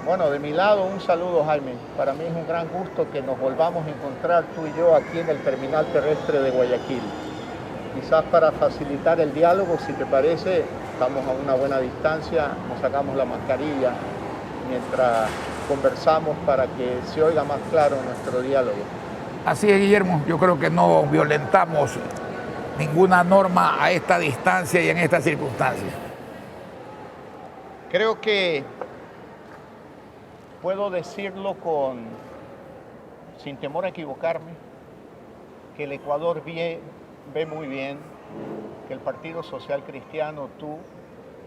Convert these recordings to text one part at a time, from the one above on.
Bueno, de mi lado un saludo, Jaime. Para mí es un gran gusto que nos volvamos a encontrar tú y yo aquí en el terminal terrestre de Guayaquil. Quizás para facilitar el diálogo, si te parece, estamos a una buena distancia, nos sacamos la mascarilla mientras conversamos para que se oiga más claro nuestro diálogo. Así es, Guillermo. Yo creo que no violentamos ninguna norma a esta distancia y en estas circunstancias. Creo que puedo decirlo sin temor a equivocarme, que el Ecuador ve muy bien que el Partido Social Cristiano, tú,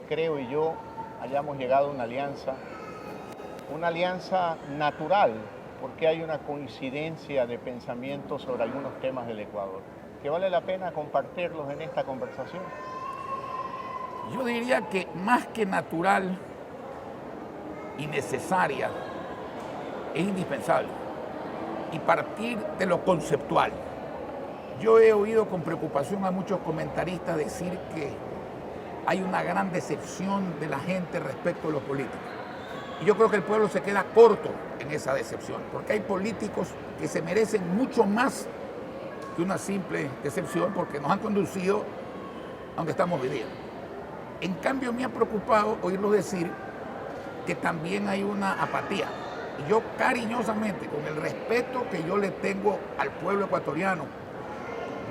creo y yo, hayamos llegado a una alianza natural, porque hay una coincidencia de pensamiento sobre algunos temas del Ecuador, que vale la pena compartirlos en esta conversación. Yo diría que más que natural y necesaria, es indispensable. Y partir de lo conceptual. Yo he oído con preocupación a muchos comentaristas decir que hay una gran decepción de la gente respecto a los políticos. Y yo creo que el pueblo se queda corto en esa decepción, porque hay políticos que se merecen mucho más que una simple decepción, porque nos han conducido a donde estamos viviendo. En cambio, me ha preocupado oírlos decir que también hay una apatía. Y yo cariñosamente, con el respeto que yo le tengo al pueblo ecuatoriano,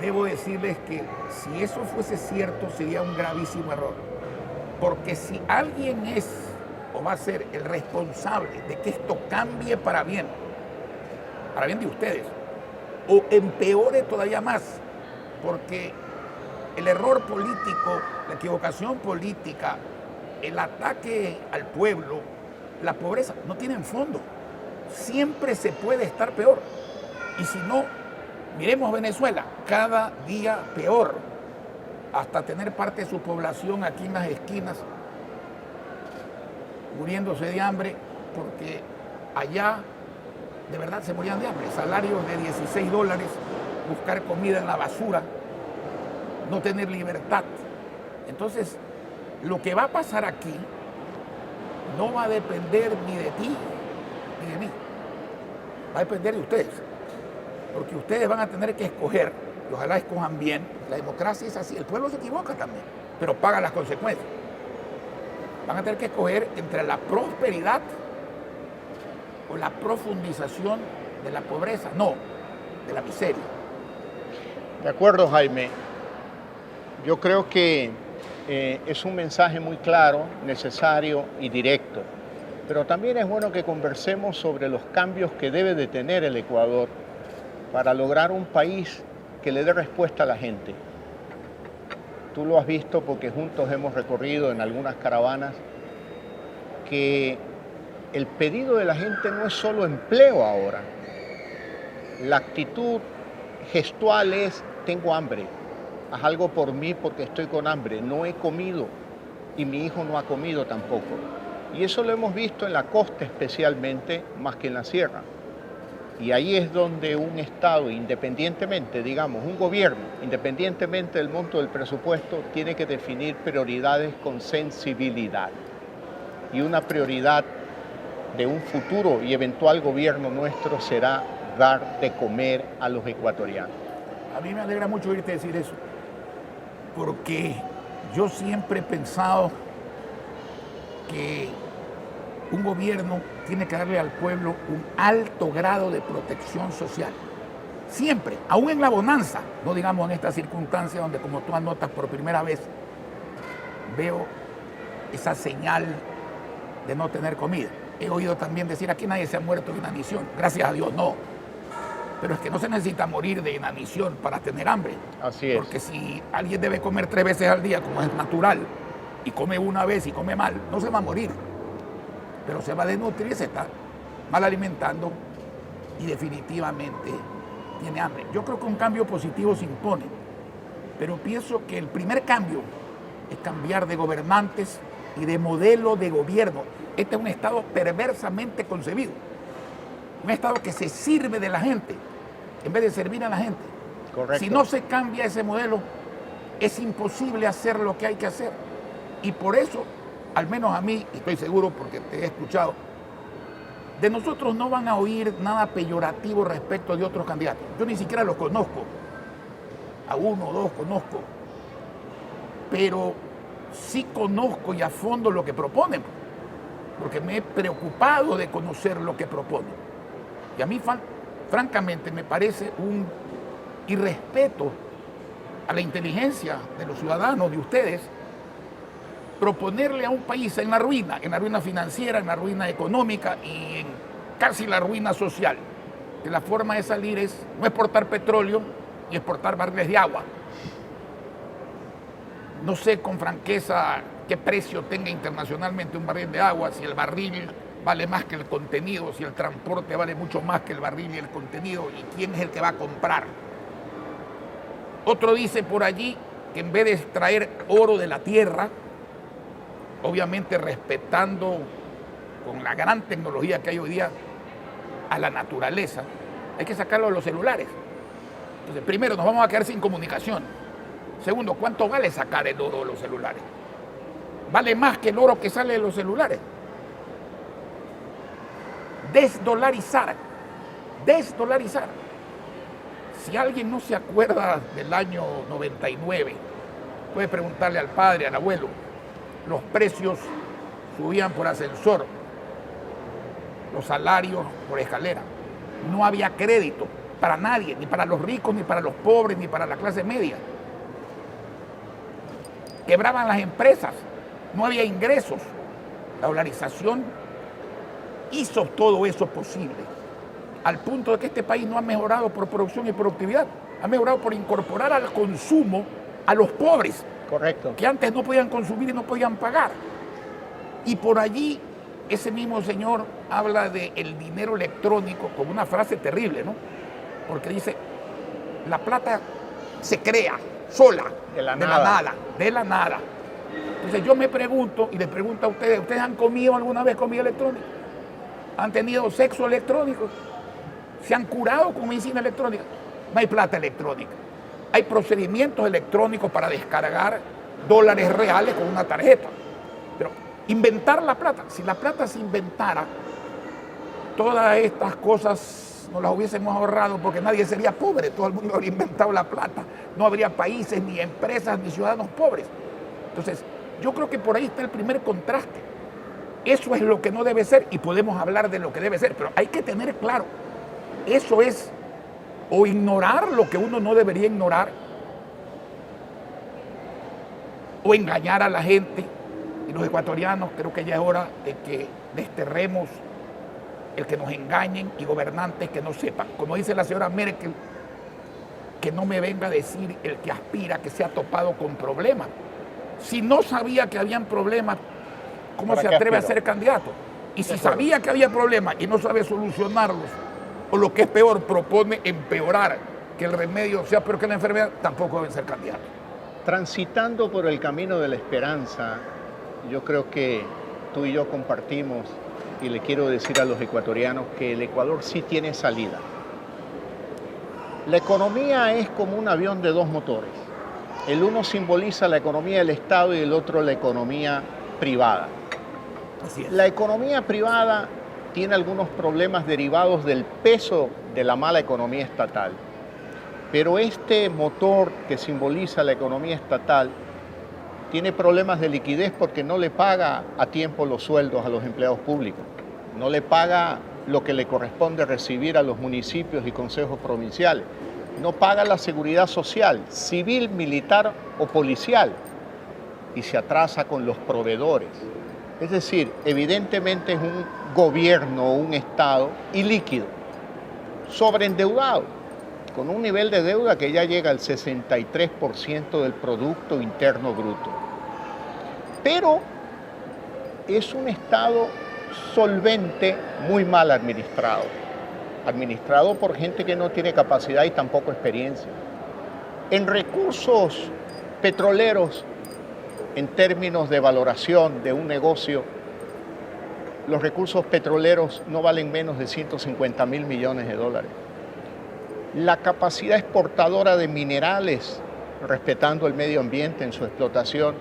debo decirles que si eso fuese cierto, sería un gravísimo error. Porque si alguien es o va a ser el responsable de que esto cambie para bien de ustedes, o empeore todavía más, porque el error político, la equivocación política, el ataque al pueblo, la pobreza, no tienen fondo. Siempre se puede estar peor. Y si no, miremos Venezuela, cada día peor, hasta tener parte de su población aquí en las esquinas muriéndose de hambre, porque allá de verdad se morían de hambre. Salarios de $16, buscar comida en la basura, no tener libertad. Entonces, lo que va a pasar aquí no va a depender ni de ti ni de mí, va a depender de ustedes, porque ustedes van a tener que escoger, y ojalá escojan bien. La democracia es así, el pueblo se equivoca también, pero paga las consecuencias. Van a tener que escoger entre la prosperidad o la profundización de la pobreza, no, de la miseria. De acuerdo, Jaime. Yo creo que es un mensaje muy claro, necesario y directo. Pero también es bueno que conversemos sobre los cambios que debe de tener el Ecuador para lograr un país que le dé respuesta a la gente. Tú lo has visto porque juntos hemos recorrido en algunas caravanas que el pedido de la gente no es solo empleo ahora. La actitud gestual es: tengo hambre, haz algo por mí porque estoy con hambre, no he comido y mi hijo no ha comido tampoco. Y eso lo hemos visto en la costa especialmente, más que en la sierra. Y ahí es donde un Estado, independientemente, digamos, un gobierno, independientemente del monto del presupuesto, tiene que definir prioridades con sensibilidad. Y una prioridad de un futuro y eventual gobierno nuestro será dar de comer a los ecuatorianos. A mí me alegra mucho oírte decir eso, porque yo siempre he pensado que un gobierno tiene que darle al pueblo un alto grado de protección social. Siempre, aún en la bonanza, no digamos en esta circunstancia donde, como tú anotas por primera vez, veo esa señal de no tener comida. He oído también decir: aquí nadie se ha muerto de inanición. Gracias a Dios, no. Pero es que no se necesita morir de inanición para tener hambre. Así es. Porque si alguien debe comer 3 veces al día, como es natural, y come una vez y come mal, no se va a morir. Pero se va a desnutrir, se está mal alimentando y definitivamente tiene hambre. Yo creo que un cambio positivo se impone, pero pienso que el primer cambio es cambiar de gobernantes y de modelo de gobierno. Este es un Estado perversamente concebido, un Estado que se sirve de la gente en vez de servir a la gente. Correcto. Si no se cambia ese modelo, es imposible hacer lo que hay que hacer. Y por eso, al menos a mí, y estoy seguro porque te he escuchado, De nosotros no van a oír nada peyorativo respecto de otros candidatos. Yo ni siquiera los conozco. A uno o dos conozco. Pero sí conozco y a fondo lo que proponen. Porque me he preocupado de conocer lo que proponen. Y a mí, francamente, me parece un irrespeto a la inteligencia de los ciudadanos, de ustedes, proponerle a un país en la ruina financiera, en la ruina económica y en casi la ruina social, que la forma de salir es no exportar petróleo y exportar barriles de agua. No sé con franqueza qué precio tenga internacionalmente un barril de agua, si el barril vale más que el contenido, si el transporte vale mucho más que el barril y el contenido, y quién es el que va a comprar. Otro dice por allí que en vez de extraer oro de la tierra, obviamente respetando con la gran tecnología que hay hoy día a la naturaleza, hay que sacarlo de los celulares. Entonces, primero, nos vamos a quedar sin comunicación. Segundo, ¿cuánto vale sacar el oro de los celulares? Vale más que el oro que sale de los celulares. Desdolarizar. Si alguien no se acuerda del año 99, puede preguntarle al padre, al abuelo. Los precios subían por ascensor, los salarios por escalera. No había crédito para nadie, ni para los ricos, ni para los pobres, ni para la clase media. Quebraban las empresas, no había ingresos. La dolarización hizo todo eso posible, al punto de que este país no ha mejorado por producción y productividad, ha mejorado por incorporar al consumo a los pobres. Correcto. Que antes no podían consumir y no podían pagar. Y por allí, ese mismo señor habla del dinero electrónico con una frase terrible, ¿no? Porque dice, la plata se crea sola, de la nada. Entonces yo me pregunto, y les pregunto a ustedes, ¿ustedes han comido alguna vez comida electrónica? ¿Han tenido sexo electrónico? ¿Se han curado con medicina electrónica? No hay plata electrónica. Hay procedimientos electrónicos para descargar dólares reales con una tarjeta. Pero inventar la plata, si la plata se inventara, todas estas cosas nos las hubiésemos ahorrado porque nadie sería pobre, todo el mundo habría inventado la plata, no habría países, ni empresas, ni ciudadanos pobres. Entonces, yo creo que por ahí está el primer contraste. Eso es lo que no debe ser y podemos hablar de lo que debe ser, pero hay que tener claro, eso es o ignorar lo que uno no debería ignorar, o engañar a la gente. Y los ecuatorianos, creo que ya es hora de que desterremos el que nos engañen y gobernantes que no sepan. Como dice la señora Merkel, que no me venga a decir el que aspira que se ha topado con problemas. Si no sabía que habían problemas, ¿cómo se atreve a ser candidato? Y si sabía que había problemas y no sabe solucionarlos, o lo que es peor, propone empeorar, que el remedio sea peor que la enfermedad, tampoco deben ser candidatos. Transitando por el camino de la esperanza, yo creo que tú y yo compartimos, y le quiero decir a los ecuatorianos que el Ecuador sí tiene salida. La economía es como un avión de dos motores. El uno simboliza la economía del Estado y el otro la economía privada. Así es. La economía privada tiene algunos problemas derivados del peso de la mala economía estatal. Pero este motor que simboliza la economía estatal tiene problemas de liquidez porque no le paga a tiempo los sueldos a los empleados públicos, no le paga lo que le corresponde recibir a los municipios y consejos provinciales, no paga la seguridad social, civil, militar o policial, y se atrasa con los proveedores. Es decir, evidentemente es un gobierno, un Estado ilíquido, sobreendeudado, con un nivel de deuda que ya llega al 63% del Producto Interno Bruto. Pero es un Estado solvente, muy mal administrado por gente que no tiene capacidad y tampoco experiencia. En recursos petroleros, en términos de valoración de un negocio, los recursos petroleros no valen menos de 150 mil millones de dólares. La capacidad exportadora de minerales, respetando el medio ambiente en su explotación,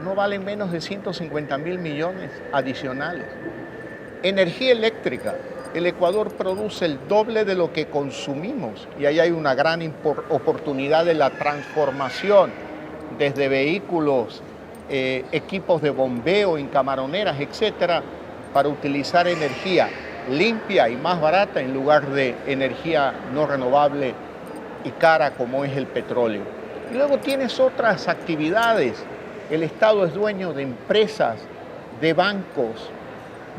no valen menos de 150 mil millones adicionales. Energía eléctrica. El Ecuador produce el doble de lo que consumimos y ahí hay una gran oportunidad de la transformación desde vehículos, equipos de bombeo en camaroneras, etcétera, para utilizar energía limpia y más barata en lugar de energía no renovable y cara como es el petróleo. Y luego tienes otras actividades. El Estado es dueño de empresas, de bancos,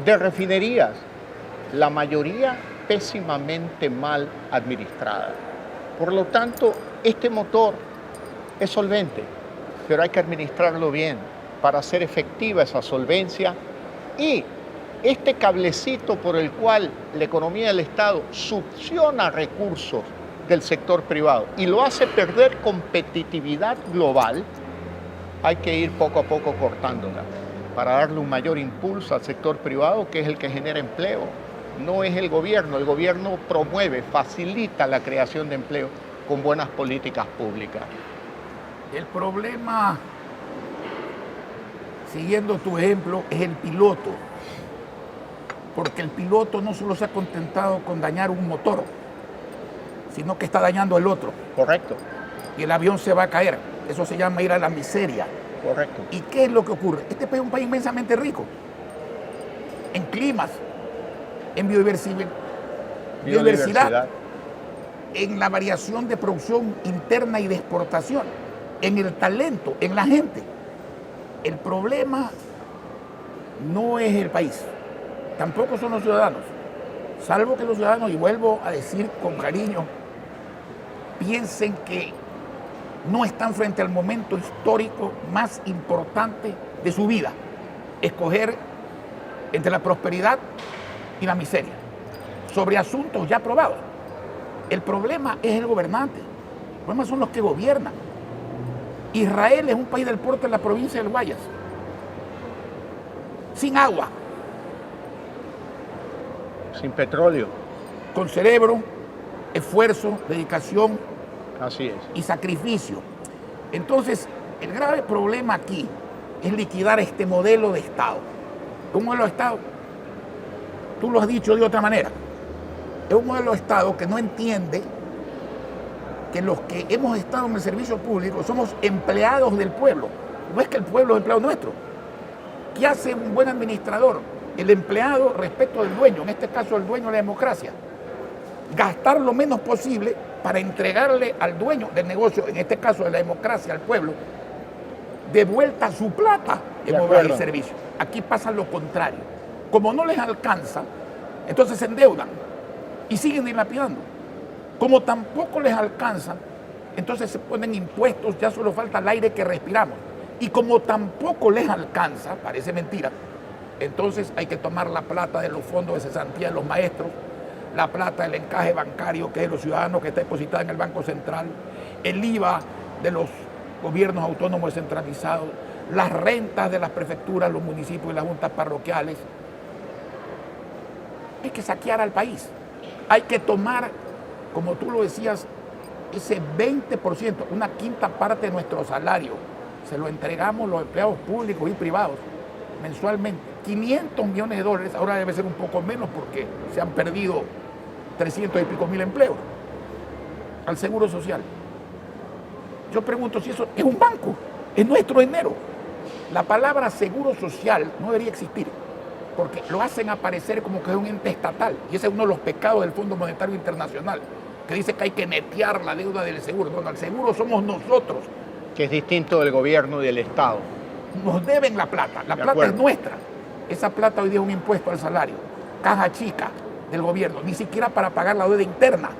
de refinerías, la mayoría pésimamente mal administrada. Por lo tanto, este motor es solvente, pero hay que administrarlo bien para hacer efectiva esa solvencia y este cablecito por el cual la economía del Estado succiona recursos del sector privado y lo hace perder competitividad global, hay que ir poco a poco cortándola para darle un mayor impulso al sector privado, que es el que genera empleo. No es el gobierno promueve, facilita la creación de empleo con buenas políticas públicas. El problema, siguiendo tu ejemplo, es el piloto, porque el piloto no solo se ha contentado con dañar un motor, sino que está dañando el otro. Correcto. Y el avión se va a caer. Eso se llama ir a la miseria. Correcto. ¿Y qué es lo que ocurre? Este país es un país inmensamente rico en climas, en biodiversidad, en la variación de producción interna y de exportación, en el talento, en la gente. El problema no es el país, tampoco son los ciudadanos, salvo que los ciudadanos, y vuelvo a decir con cariño, piensen que no están frente al momento histórico más importante de su vida, escoger entre la prosperidad y la miseria, sobre asuntos ya probados. El problema es el gobernante, el problema son los que gobiernan. Israel es un país del porte de la provincia del Guayas, sin agua, sin petróleo, con cerebro, esfuerzo, dedicación. Así es. Y sacrificio. Entonces, el grave problema aquí es liquidar este modelo de Estado. Un modelo de Estado, tú lo has dicho de otra manera, es un modelo de Estado que no entiende que los que hemos estado en el servicio público somos empleados del pueblo. No es que el pueblo es empleado nuestro. ¿Qué hace un buen administrador? El empleado respecto del dueño, en este caso el dueño de la democracia. Gastar lo menos posible para entregarle al dueño del negocio, en este caso de la democracia, al pueblo, de vuelta su plata en obras y servicios. Aquí pasa lo contrario. Como no les alcanza, entonces se endeudan y siguen dilapidando. Como tampoco les alcanza, entonces se ponen impuestos, ya solo falta el aire que respiramos. Y como tampoco les alcanza, parece mentira, entonces hay que tomar la plata de los fondos de cesantía de los maestros, la plata del encaje bancario que es de los ciudadanos que está depositada en el Banco Central, el IVA de los gobiernos autónomos descentralizados, las rentas de las prefecturas, los municipios y las juntas parroquiales. Hay que saquear al país. Hay que tomar, como tú lo decías, ese 20%, una quinta parte de nuestro salario, se lo entregamos los empleados públicos y privados mensualmente. 500 millones de dólares, ahora debe ser un poco menos porque se han perdido 300 y pico mil empleos al Seguro Social. Yo pregunto si eso es un banco, es nuestro dinero. La palabra Seguro Social no debería existir, porque lo hacen aparecer como que es un ente estatal, y ese es uno de los pecados del Fondo Monetario Internacional, que dice que hay que netear la deuda del seguro. Bueno, el seguro somos nosotros. Que es distinto del gobierno y del Estado. Nos deben la plata es nuestra. Esa plata hoy día es un impuesto al salario, caja chica del gobierno, ni siquiera para pagar la deuda interna,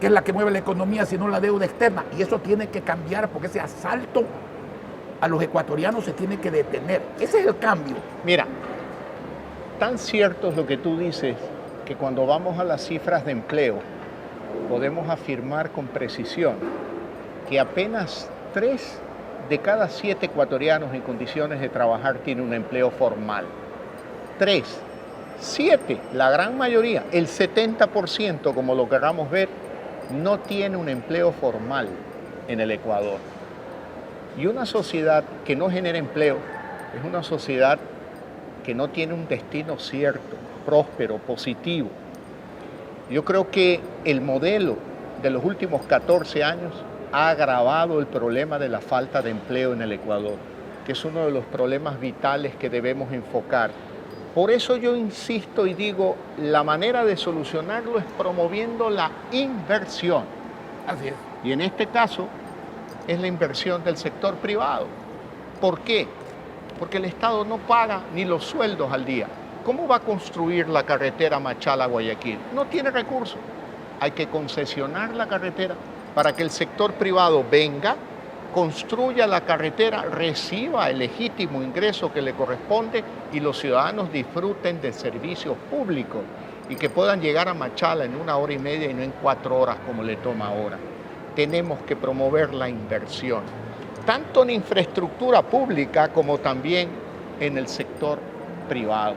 que es la que mueve la economía, sino la deuda externa. Y eso tiene que cambiar, porque ese asalto a los ecuatorianos se tiene que detener. Ese es el cambio. Mira, tan cierto es lo que tú dices, que cuando vamos a las cifras de empleo, podemos afirmar con precisión que apenas 3 de cada 7 ecuatorianos en condiciones de trabajar tienen un empleo formal. 3, 7, la gran mayoría, el 70%, como lo queramos ver, no tiene un empleo formal en el Ecuador. Y una sociedad que no genera empleo es una sociedad que no tiene un destino cierto. próspero, positivo. Yo creo que el modelo de los últimos 14 años ha agravado el problema de la falta de empleo en el Ecuador, que es uno de los problemas vitales que debemos enfocar. Por eso yo insisto y digo, la manera de solucionarlo es promoviendo la inversión. Así es. Y en este caso es la inversión del sector privado. ¿Por qué? Porque el Estado no paga ni los sueldos al día. ¿Cómo va a construir la carretera Machala-Guayaquil? No tiene recursos. Hay que concesionar la carretera para que el sector privado venga, construya la carretera, reciba el legítimo ingreso que le corresponde y los ciudadanos disfruten de servicios públicos y que puedan llegar a Machala en 1 hora y media y no en 4 horas como le toma ahora. Tenemos que promover la inversión, tanto en infraestructura pública como también en el sector privado,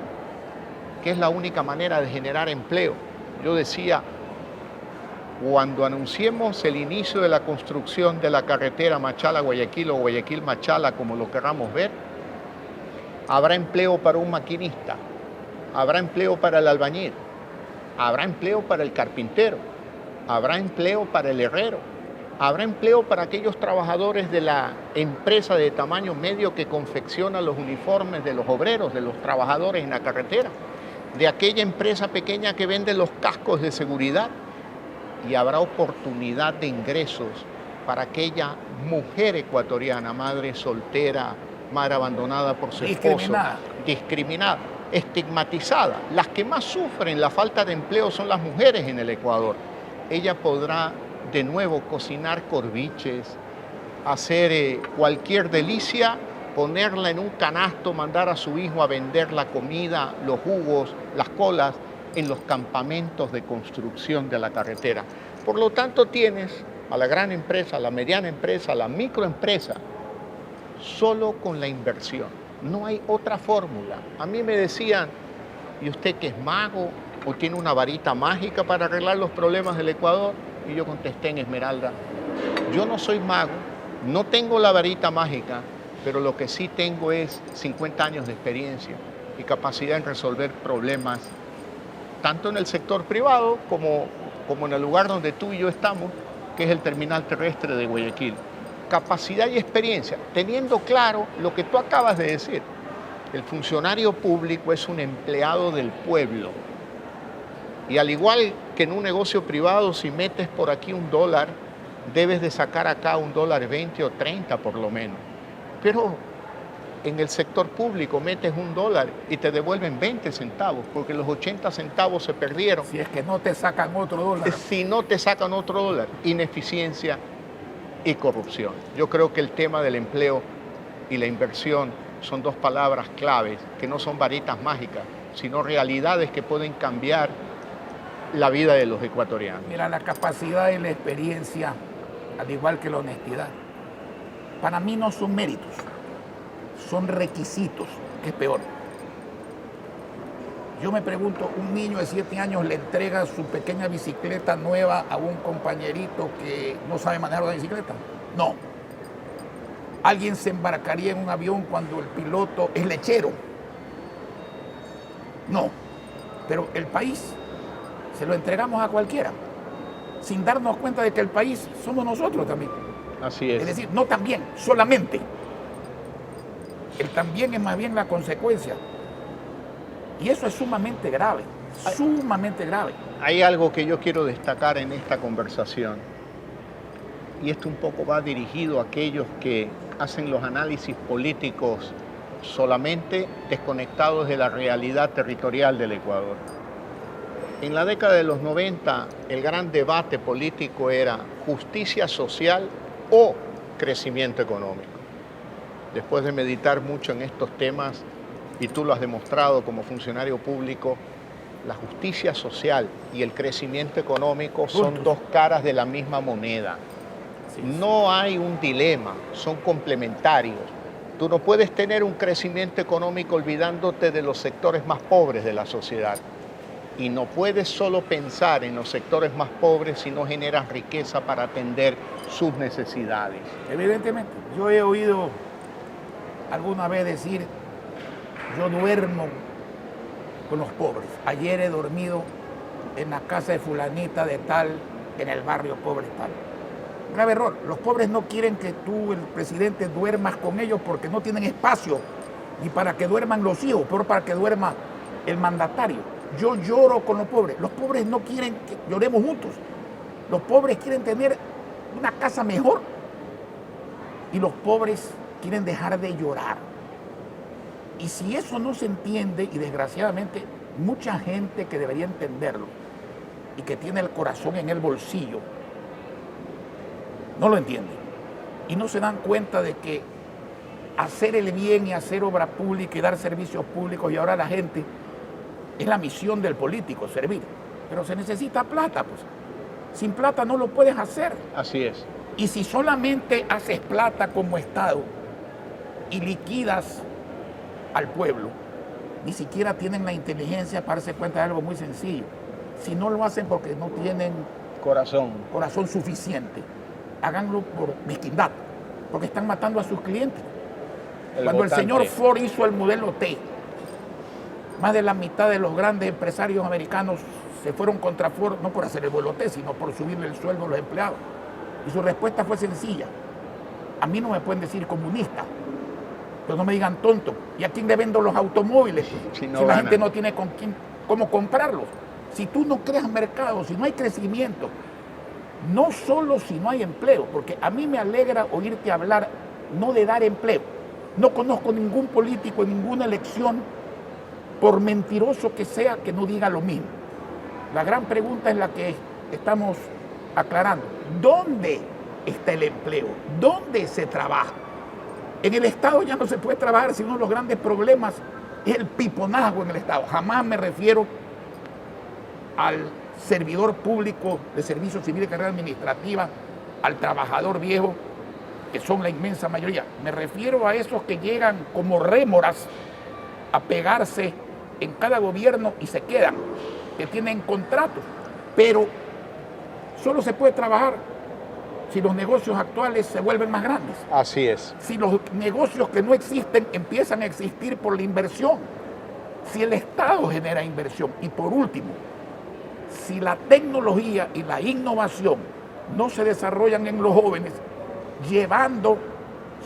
que es la única manera de generar empleo. Yo decía, cuando anunciemos el inicio de la construcción de la carretera Machala-Guayaquil o Guayaquil-Machala, como lo queramos ver, habrá empleo para un maquinista, habrá empleo para el albañil, habrá empleo para el carpintero, habrá empleo para el herrero, habrá empleo para aquellos trabajadores de la empresa de tamaño medio que confecciona los uniformes de los obreros, de los trabajadores en la carretera, de aquella empresa pequeña que vende los cascos de seguridad, y habrá oportunidad de ingresos para aquella mujer ecuatoriana, madre soltera, madre abandonada por su esposo, discriminada, estigmatizada. Las que más sufren la falta de empleo son las mujeres en el Ecuador. Ella podrá de nuevo cocinar corviches, hacer cualquier delicia, ponerla en un canasto, mandar a su hijo a vender la comida, los jugos, las colas, en los campamentos de construcción de la carretera. Por lo tanto, tienes a la gran empresa, a la mediana empresa, a la microempresa, solo con la inversión. No hay otra fórmula. A mí me decían, ¿y usted que es mago o tiene una varita mágica para arreglar los problemas del Ecuador? Y yo contesté en Esmeralda, yo no soy mago, no tengo la varita mágica, pero lo que sí tengo es 50 años de experiencia y capacidad en resolver problemas tanto en el sector privado como en el lugar donde tú y yo estamos, que es el terminal terrestre de Guayaquil. Capacidad y experiencia, teniendo claro lo que tú acabas de decir. El funcionario público es un empleado del pueblo. Y al igual que en un negocio privado, si metes por aquí $1, debes de sacar acá $1.20 o 30 por lo menos. Pero en el sector público metes $1 y te devuelven 20 centavos, porque los 80 centavos se perdieron. Si es que no te sacan otro dólar. Si no te sacan otro dólar, ineficiencia y corrupción. Yo creo que el tema del empleo y la inversión son dos palabras claves, que no son varitas mágicas, sino realidades que pueden cambiar la vida de los ecuatorianos. Mira, la capacidad y la experiencia, al igual que la honestidad, para mí no son méritos. Son requisitos, que es peor. Yo me pregunto, un niño de 7 años le entrega su pequeña bicicleta nueva a un compañerito que no sabe manejar una bicicleta. No. ¿Alguien se embarcaría en un avión cuando el piloto es lechero? No. Pero el país se lo entregamos a cualquiera, sin darnos cuenta de que el país somos nosotros también. Así es. Es decir, no también, solamente. El también es más bien la consecuencia. Y eso es sumamente grave, sumamente grave. Hay algo que yo quiero destacar en esta conversación, y esto un poco va dirigido a aquellos que hacen los análisis políticos solamente desconectados de la realidad territorial del Ecuador. En la década de los 90, el gran debate político era justicia social o crecimiento económico. Después de meditar mucho en estos temas, y tú lo has demostrado como funcionario público, la justicia social y el crecimiento económico son dos caras de la misma moneda. No hay un dilema, son complementarios. Tú no puedes tener un crecimiento económico olvidándote de los sectores más pobres de la sociedad. Y no puedes solo pensar en los sectores más pobres si no generas riqueza para atender sus necesidades. Evidentemente, yo he oído alguna vez decir, yo duermo con los pobres. Ayer he dormido en la casa de fulanita de tal, en el barrio pobre tal. Grave error. Los pobres no quieren que tú, el presidente, duermas con ellos porque no tienen espacio ni para que duerman los hijos, peor para que duerma el mandatario. Yo lloro con los pobres. Los pobres no quieren que lloremos juntos. Los pobres quieren tener una casa mejor. Y los pobres quieren dejar de llorar. Y si eso no se entiende, y desgraciadamente mucha gente que debería entenderlo y que tiene el corazón en el bolsillo, no lo entiende. Y no se dan cuenta de que hacer el bien y hacer obra pública y dar servicios públicos, y ahora a la gente, es la misión del político, servir. Pero se necesita plata, pues. Sin plata no lo puedes hacer. Así es. Y si solamente haces plata como Estado y liquidas al pueblo, ni siquiera tienen la inteligencia para darse cuenta de algo muy sencillo. Si no lo hacen porque no tienen corazón suficiente, háganlo por mezquindad, porque están matando a sus clientes. Cuando el señor Ford hizo el modelo T, más de la mitad de los grandes empresarios americanos se fueron contra Ford, no por hacer el vuelo T, sino por subirle el sueldo a los empleados. Y su respuesta fue sencilla: a mí no me pueden decir comunista, pero no me digan tonto. ¿Y a quién le vendo los automóviles si la gente no tiene cómo comprarlos? Si tú no creas mercado, si no hay crecimiento, no solo si no hay empleo, porque a mí me alegra oírte hablar no de dar empleo. No conozco ningún político en ninguna elección, por mentiroso que sea, que no diga lo mismo. La gran pregunta es la que estamos aclarando. ¿Dónde está el empleo? ¿Dónde se trabaja? En el Estado ya no se puede trabajar, si uno de los grandes problemas es el piponazgo en el Estado. Jamás me refiero al servidor público de servicio civil y carrera administrativa, al trabajador viejo, que son la inmensa mayoría. Me refiero a esos que llegan como rémoras a pegarse en cada gobierno y se quedan, que tienen contratos, pero solo se puede trabajar si los negocios actuales se vuelven más grandes. Así es. Si los negocios que no existen empiezan a existir por la inversión, si el Estado genera inversión, y por último, si la tecnología y la innovación no se desarrollan en los jóvenes, llevando,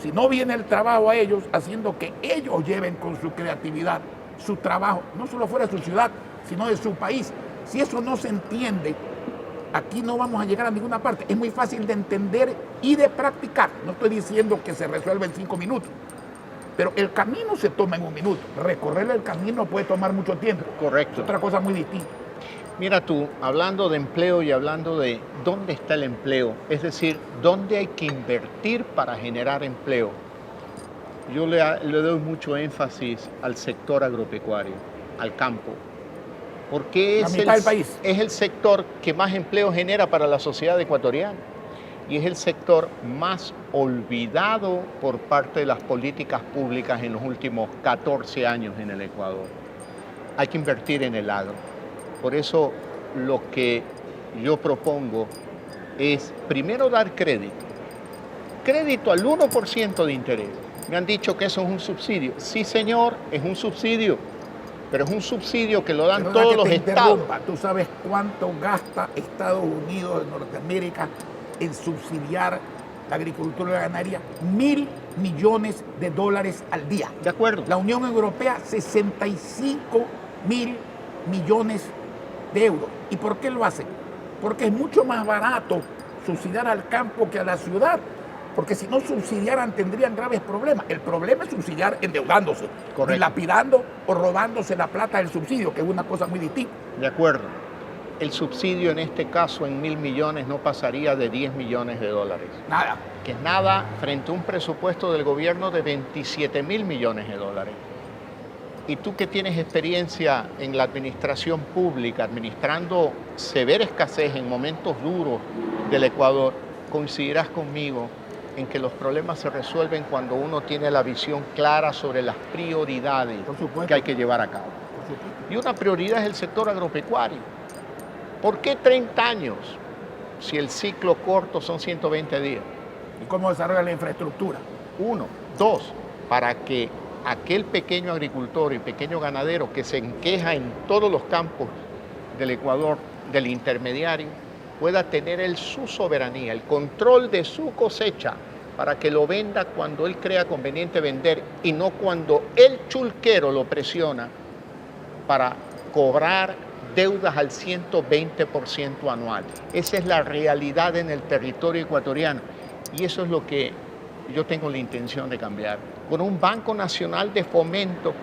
si no viene el trabajo a ellos, haciendo que ellos lleven con su creatividad su trabajo, no solo fuera de su ciudad, sino de su país. Si eso no se entiende, aquí no vamos a llegar a ninguna parte. Es muy fácil de entender y de practicar. No estoy diciendo que se resuelva en 5 minutos, pero el camino se toma en 1 minuto. Recorrer el camino puede tomar mucho tiempo. Correcto. Es otra cosa muy distinta. Mira tú, hablando de empleo y hablando de dónde está el empleo, es decir, dónde hay que invertir para generar empleo, yo le doy mucho énfasis al sector agropecuario, al campo, porque es el sector que más empleo genera para la sociedad ecuatoriana y es el sector más olvidado por parte de las políticas públicas en los últimos 14 años en el Ecuador. Hay que invertir en el agro. Por eso lo que yo propongo es primero dar crédito al 1% de interés. Me han dicho que eso es un subsidio. Sí, señor, es un subsidio, pero es un subsidio que lo dan todos los estados. ¿Tú sabes cuánto gasta Estados Unidos de Norteamérica en subsidiar la agricultura y la ganadería? $1.000 millones al día. De acuerdo. La Unión Europea, 65.000 millones de euros. ¿Y por qué lo hacen? Porque es mucho más barato subsidiar al campo que a la ciudad. Porque si no subsidiaran tendrían graves problemas. El problema es subsidiar endeudándose, dilapidando o robándose la plata del subsidio, que es una cosa muy distinta. De acuerdo. El subsidio en este caso en 1.000 millones no pasaría de $10 millones. Nada. Que es nada frente a un presupuesto del gobierno de $27.000 millones. Y tú que tienes experiencia en la administración pública, administrando severa escasez en momentos duros del Ecuador, coincidirás conmigo en que los problemas se resuelven cuando uno tiene la visión clara sobre las prioridades que hay que llevar a cabo. Y una prioridad es el sector agropecuario. ¿Por qué 30 años si el ciclo corto son 120 días? ¿Y cómo desarrolla la infraestructura? 1, 2, para que aquel pequeño agricultor y pequeño ganadero que se enqueja en todos los campos del Ecuador, del intermediario, pueda tener él su soberanía, el control de su cosecha, para que lo venda cuando él crea conveniente vender y no cuando el chulquero lo presiona para cobrar deudas al 120% anual. Esa es la realidad en el territorio ecuatoriano y eso es lo que yo tengo la intención de cambiar. Con un Banco Nacional de Fomento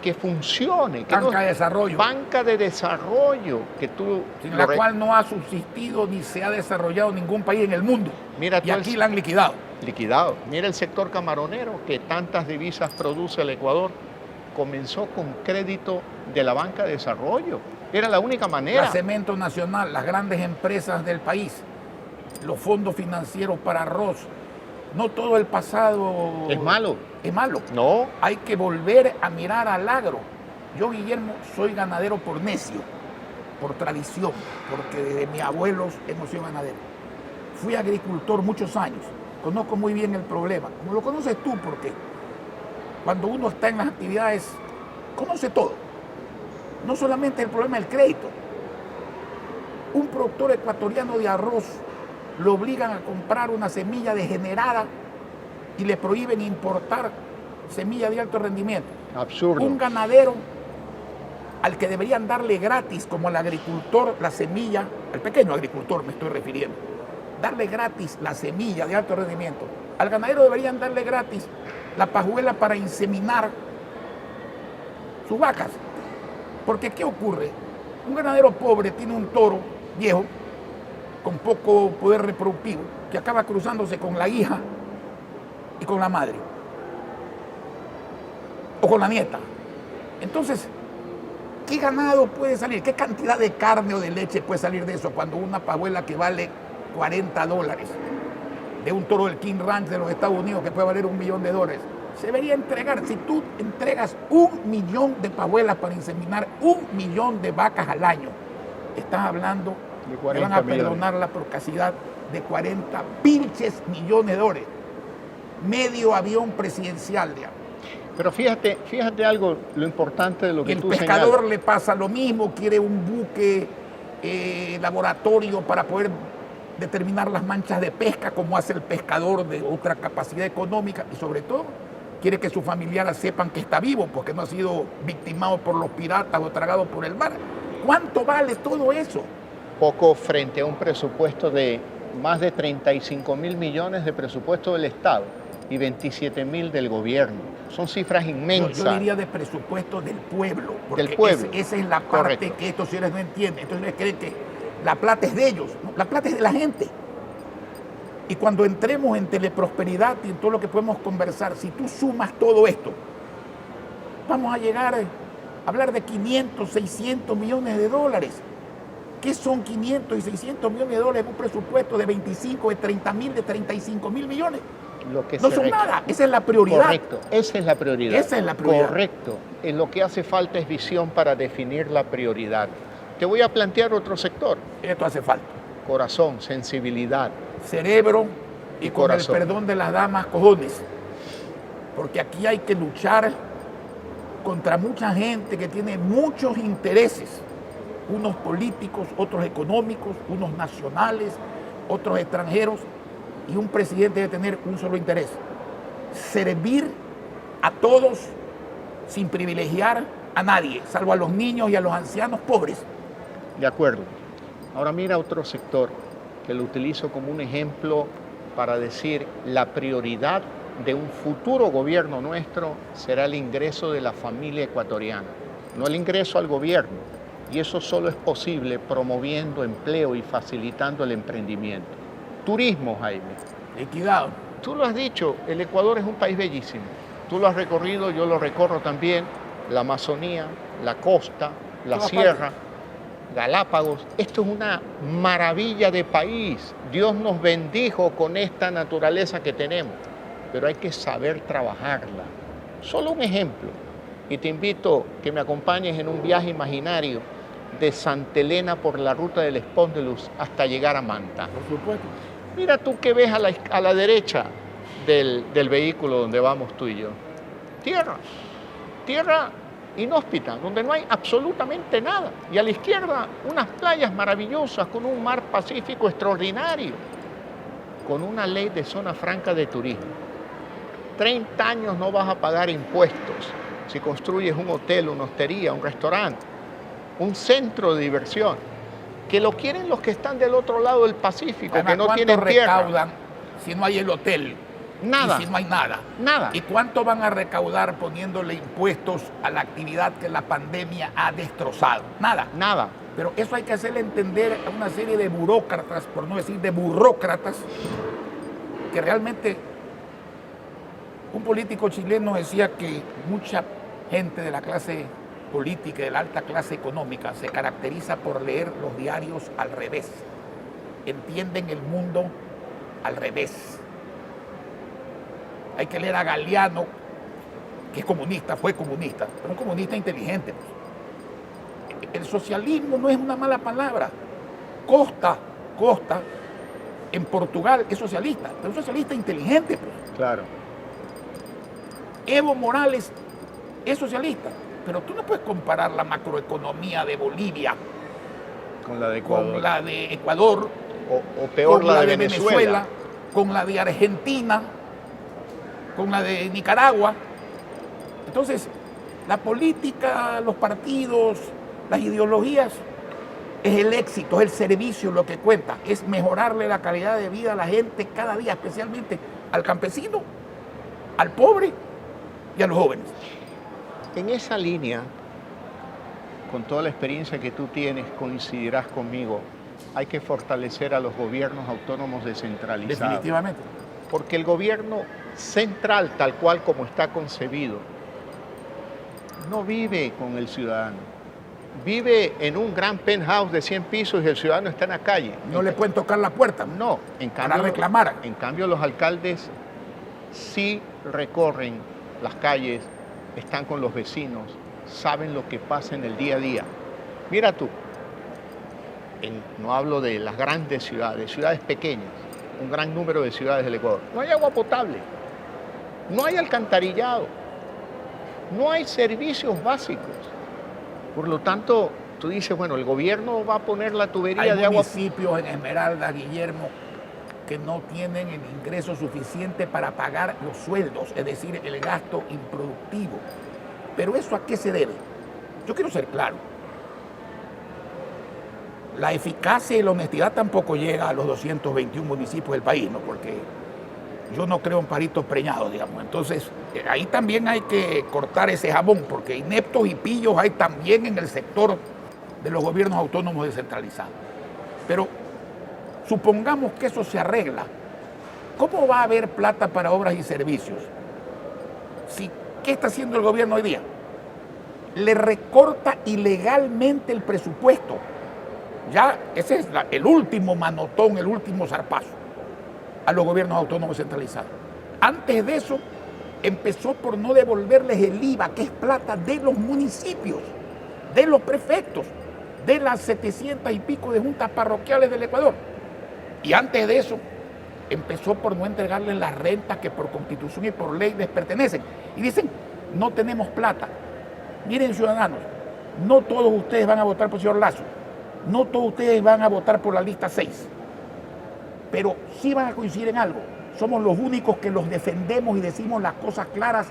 que funcione. Que banca de desarrollo. Banca de desarrollo. Que tú sin la cual no ha subsistido ni se ha desarrollado ningún país en el mundo. Mira, y aquí la han liquidado. Liquidado. Mira el sector camaronero que tantas divisas produce el Ecuador. Comenzó con crédito de la banca de desarrollo. Era la única manera. La Cemento Nacional, las grandes empresas del país, los fondos financieros para arroz. No todo el pasado es malo. Es malo. No. Hay que volver a mirar al agro. Yo, Guillermo, soy ganadero por necio, por tradición, porque desde mis abuelos hemos sido ganaderos. Fui agricultor muchos años. Conozco muy bien el problema. Como lo conoces tú, porque cuando uno está en las actividades, conoce todo. No solamente el problema del crédito. Un productor ecuatoriano de arroz lo obligan a comprar una semilla degenerada y le prohíben importar semilla de alto rendimiento. Absurdo. Un ganadero al que deberían darle gratis, como al agricultor, la semilla, al pequeño agricultor me estoy refiriendo, darle gratis la semilla de alto rendimiento. Al ganadero deberían darle gratis la pajuela para inseminar sus vacas. Porque ¿qué ocurre? Un ganadero pobre tiene un toro viejo, con poco poder reproductivo, que acaba cruzándose con la hija y con la madre, o con la nieta. Entonces, ¿qué ganado puede salir? ¿Qué cantidad de carne o de leche puede salir de eso cuando una pajuela que vale $40 de un toro del King Ranch de los Estados Unidos que puede valer $1 millón se debería entregar? Si tú entregas 1 millón de pajuelas para inseminar 1 millón de vacas al año, estás hablando que van a perdonar la procacidad de 40 pinches millones de dólares. Medio avión presidencial, digamos. Pero fíjate algo, lo importante de lo que tú señalas. El pescador le pasa lo mismo, quiere un buque laboratorio para poder determinar las manchas de pesca, como hace el pescador de otra capacidad económica, y sobre todo quiere que sus familiares sepan que está vivo porque no ha sido victimado por los piratas o tragado por el mar. ¿Cuánto vale todo eso? Poco frente a un presupuesto de más de 35.000 millones de presupuesto del Estado y 27.000 del gobierno. Son cifras inmensas. Yo diría de presupuesto del pueblo. Porque del pueblo. Esa es la parte correcto, que estos señores no entienden. Entonces creen que la plata es de ellos, ¿no? La plata es de la gente. Y cuando entremos en teleprosperidad y en todo lo que podemos conversar, si tú sumas todo esto, vamos a llegar a hablar de 500, 600 millones de dólares. ¿Qué son 500 y 600 millones de dólares en un presupuesto de 25, de 30 mil, de 35 mil millones? Lo que no son nada, esa es la prioridad. Correcto, esa es la prioridad. Esa es la prioridad. Correcto, en lo que hace falta es visión para definir la prioridad. Te voy a plantear otro sector. Esto hace falta. Corazón, sensibilidad. Cerebro y con corazón. El perdón de las damas, cojones. Porque aquí hay que luchar contra mucha gente que tiene muchos intereses. Unos políticos, otros económicos, unos nacionales, otros extranjeros. Y un presidente debe tener un solo interés: servir a todos sin privilegiar a nadie, salvo a los niños y a los ancianos pobres. De acuerdo. Ahora mira otro sector que lo utilizo como un ejemplo para decir la prioridad de un futuro gobierno nuestro será el ingreso de la familia ecuatoriana, no el ingreso al gobierno. Y eso solo es posible promoviendo empleo y facilitando el emprendimiento. Turismo, Jaime. Equidad. Tú lo has dicho, el Ecuador es un país bellísimo. Tú lo has recorrido, yo lo recorro también. La Amazonía, la costa, la sierra, Galápagos. Esto es una maravilla de país. Dios nos bendijo con esta naturaleza que tenemos, pero hay que saber trabajarla. Solo un ejemplo, y te invito que me acompañes en un viaje imaginario de Santa Elena por la ruta del Spondylus hasta llegar a Manta. Por supuesto. Mira tú que ves a la derecha del vehículo donde vamos tú y yo. tierra, tierra inhóspita, donde no hay absolutamente nada. Y a la izquierda, unas playas maravillosas con un mar Pacífico extraordinario, con una ley de zona franca de turismo. 30 años no vas a pagar impuestos si construyes un hotel, una hostería, un restaurante, un centro de diversión, que lo quieren los que están del otro lado del Pacífico, Además, que no tienen tierra. Recaudan si no hay el hotel? Nada. Y si no hay nada. Nada. ¿Y cuánto van a recaudar poniéndole impuestos a la actividad que la pandemia ha destrozado? Nada. Nada. Pero eso hay que hacerle entender a una serie de burócratas, por no decir de burrócratas, que realmente un político chileno decía que mucha gente de la clase política y de la alta clase económica se caracteriza por leer los diarios al revés. Entienden el mundo al revés. Hay que leer a Galeano, que es comunista, fue comunista, pero un comunista inteligente. El socialismo no es una mala palabra. Costa, en Portugal es socialista, pero un socialista inteligente. Pues. Claro. Evo Morales es socialista, pero tú no puedes comparar la macroeconomía de Bolivia con la de Ecuador, con la de Ecuador o peor con la de Venezuela, con la de Argentina, con la de Nicaragua. Entonces, la política, los partidos, las ideologías, es el éxito, es el servicio lo que cuenta, es mejorarle la calidad de vida a la gente cada día, especialmente al campesino, al pobre y a los jóvenes. En esa línea, con toda la experiencia que tú tienes, coincidirás conmigo, hay que fortalecer a los gobiernos autónomos descentralizados. Definitivamente. Porque el gobierno central, tal cual como está concebido, no vive con el ciudadano. Vive en un gran penthouse de 100 pisos y el ciudadano está en la calle. No le pueden tocar la puerta. No, para reclamar. En cambio, los alcaldes sí recorren las calles, están con los vecinos, saben lo que pasa en el día a día. Mira tú, no hablo de las grandes ciudades, ciudades pequeñas, un gran número de ciudades del Ecuador. No hay agua potable, no hay alcantarillado, no hay servicios básicos. Por lo tanto, tú dices, bueno, el gobierno va a poner la tubería de agua. Hay municipios en Esmeralda, Guillermo, que no tienen el ingreso suficiente para pagar los sueldos, es decir, el gasto improductivo. ¿Pero eso a qué se debe? Yo quiero ser claro. La eficacia y la honestidad tampoco llega a los 221 municipios del país, ¿no? Porque yo no creo en palitos preñados, digamos. Entonces, ahí también hay que cortar ese jabón, porque ineptos y pillos hay también en el sector de los gobiernos autónomos descentralizados. Pero supongamos que eso se arregla. ¿Cómo va a haber plata para obras y servicios? ¿Qué está haciendo el gobierno hoy día? Le recorta ilegalmente el presupuesto. Ya ese es el último manotón, el último zarpazo a los gobiernos autónomos centralizados. Antes de eso, empezó por no devolverles el IVA, que es plata de los municipios, de los prefectos, de las 700 y pico de juntas parroquiales del Ecuador. Y antes de eso, empezó por no entregarles las rentas que por constitución y por ley les pertenecen. Y dicen, no tenemos plata. Miren, ciudadanos, no todos ustedes van a votar por el señor Lazo, no todos ustedes van a votar por la lista 6, pero sí van a coincidir en algo. Somos los únicos que los defendemos y decimos las cosas claras.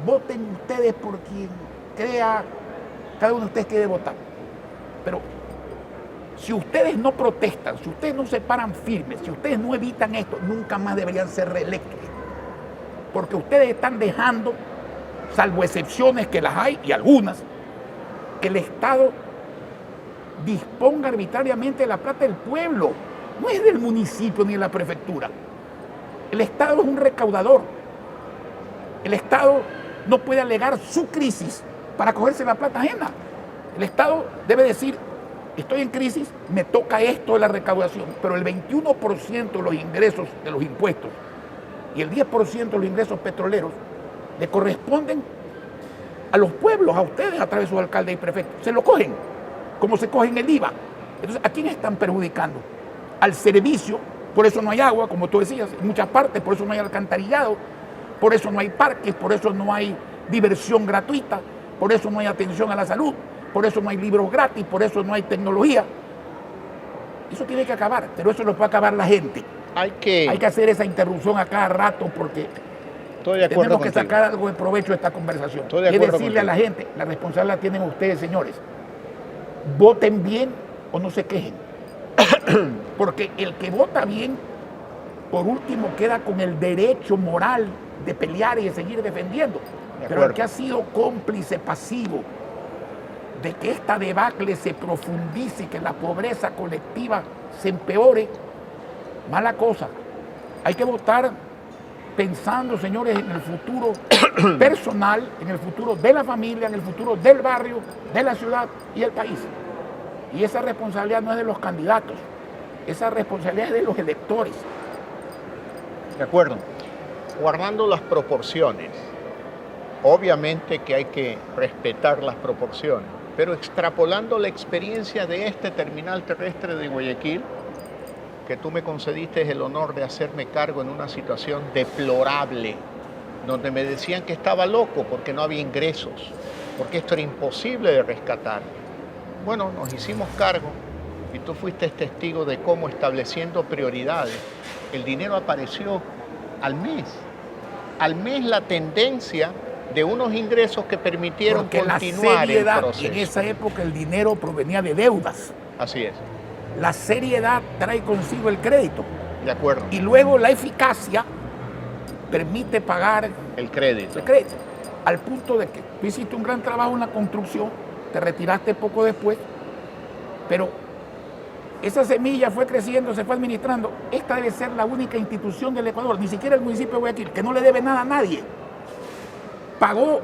Voten ustedes por quien crea cada uno de ustedes que debe votar. Pero si ustedes no protestan, si ustedes no se paran firmes, si ustedes no evitan esto, nunca más deberían ser reelectos. Porque ustedes están dejando, salvo excepciones que las hay, y algunas, que el Estado disponga arbitrariamente de la plata del pueblo. No es del municipio ni de la prefectura. El Estado es un recaudador. El Estado no puede alegar su crisis para cogerse la plata ajena. El Estado debe decir, estoy en crisis, me toca esto de la recaudación, pero el 21% de los ingresos de los impuestos y el 10% de los ingresos petroleros le corresponden a los pueblos, a ustedes a través de sus alcaldes y prefectos. Se lo cogen, como se cogen el IVA. Entonces, ¿a quién están perjudicando? Al servicio. Por eso no hay agua, como tú decías, en muchas partes, por eso no hay alcantarillado, por eso no hay parques, por eso no hay diversión gratuita, por eso no hay atención a la salud, por eso no hay libros gratis, por eso no hay tecnología. Eso tiene que acabar, pero eso lo puede acabar la gente. Hay que hacer esa interrupción a cada rato porque tenemos que sacar algo de provecho de esta conversación. Y decirle a la gente, la responsabilidad la tienen ustedes, señores. Voten bien o no se quejen. Porque el que vota bien, por último, queda con el derecho moral de pelear y de seguir defendiendo. Pero el que ha sido cómplice pasivo de que esta debacle se profundice y que la pobreza colectiva se empeore, mala cosa. Hay que votar pensando, señores, en el futuro personal, en el futuro de la familia, en el futuro del barrio, de la ciudad y del país. Y esa responsabilidad no es de los candidatos, esa responsabilidad es de los electores. De acuerdo. Guardando las proporciones, obviamente que hay que respetar las proporciones, pero extrapolando la experiencia de este terminal terrestre de Guayaquil, que tú me concediste el honor de hacerme cargo en una situación deplorable, donde me decían que estaba loco porque no había ingresos, porque esto era imposible de rescatar. Bueno, nos hicimos cargo y tú fuiste testigo de cómo, estableciendo prioridades, el dinero apareció al mes. Al mes la tendencia de unos ingresos que permitieron continuar el proceso. En esa época el dinero provenía de deudas. Así es. La seriedad trae consigo el crédito. De acuerdo. Y luego la eficacia permite pagar el crédito. Al punto de que tú hiciste un gran trabajo en la construcción, te retiraste poco después, pero esa semilla fue creciendo, se fue administrando. Esta debe ser la única institución del Ecuador, ni siquiera el municipio de Guayaquil, que no le debe nada a nadie. Pagó,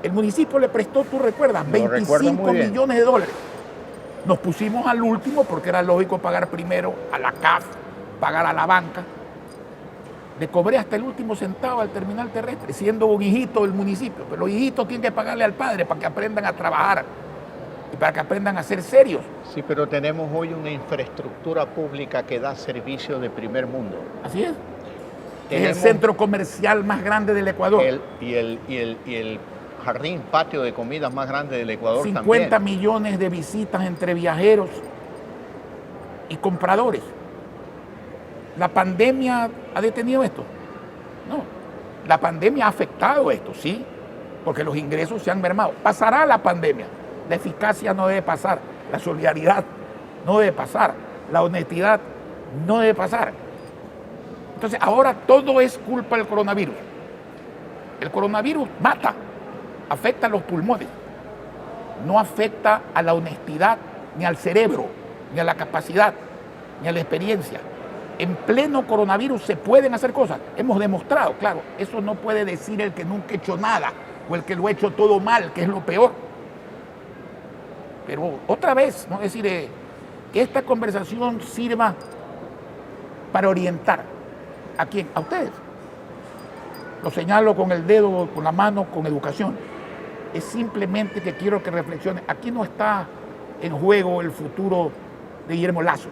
el municipio le prestó, tú recuerdas, 25 millones de dólares. Nos pusimos al último porque era lógico pagar primero a la CAF, pagar a la banca. Le cobré hasta el último centavo al terminal terrestre, siendo un hijito del municipio. Pero los hijitos tienen que pagarle al padre para que aprendan a trabajar y para que aprendan a ser serios. Sí, pero tenemos hoy una infraestructura pública que da servicio de primer mundo. Así es. Es el centro comercial más grande del Ecuador. Y el jardín, patio de comidas más grande del Ecuador 50 también. millones de visitas entre viajeros y compradores. ¿La pandemia ha detenido esto? No. La pandemia ha afectado esto, sí, porque los ingresos se han mermado. Pasará la pandemia. La eficacia no debe pasar. La solidaridad no debe pasar. La honestidad no debe pasar. Entonces, ahora todo es culpa del coronavirus. El coronavirus mata, afecta a los pulmones, no afecta a la honestidad, ni al cerebro, ni a la capacidad, ni a la experiencia. En pleno coronavirus se pueden hacer cosas. Hemos demostrado, claro, eso no puede decir el que nunca ha hecho nada o el que lo ha hecho todo mal, que es lo peor. Pero otra vez, ¿no? Es decir, que esta conversación sirva para orientar. ¿A quién? A ustedes. Lo señalo con el dedo, con la mano, con educación. Es simplemente que quiero que reflexionen. Aquí no está en juego el futuro de Guillermo Lasso,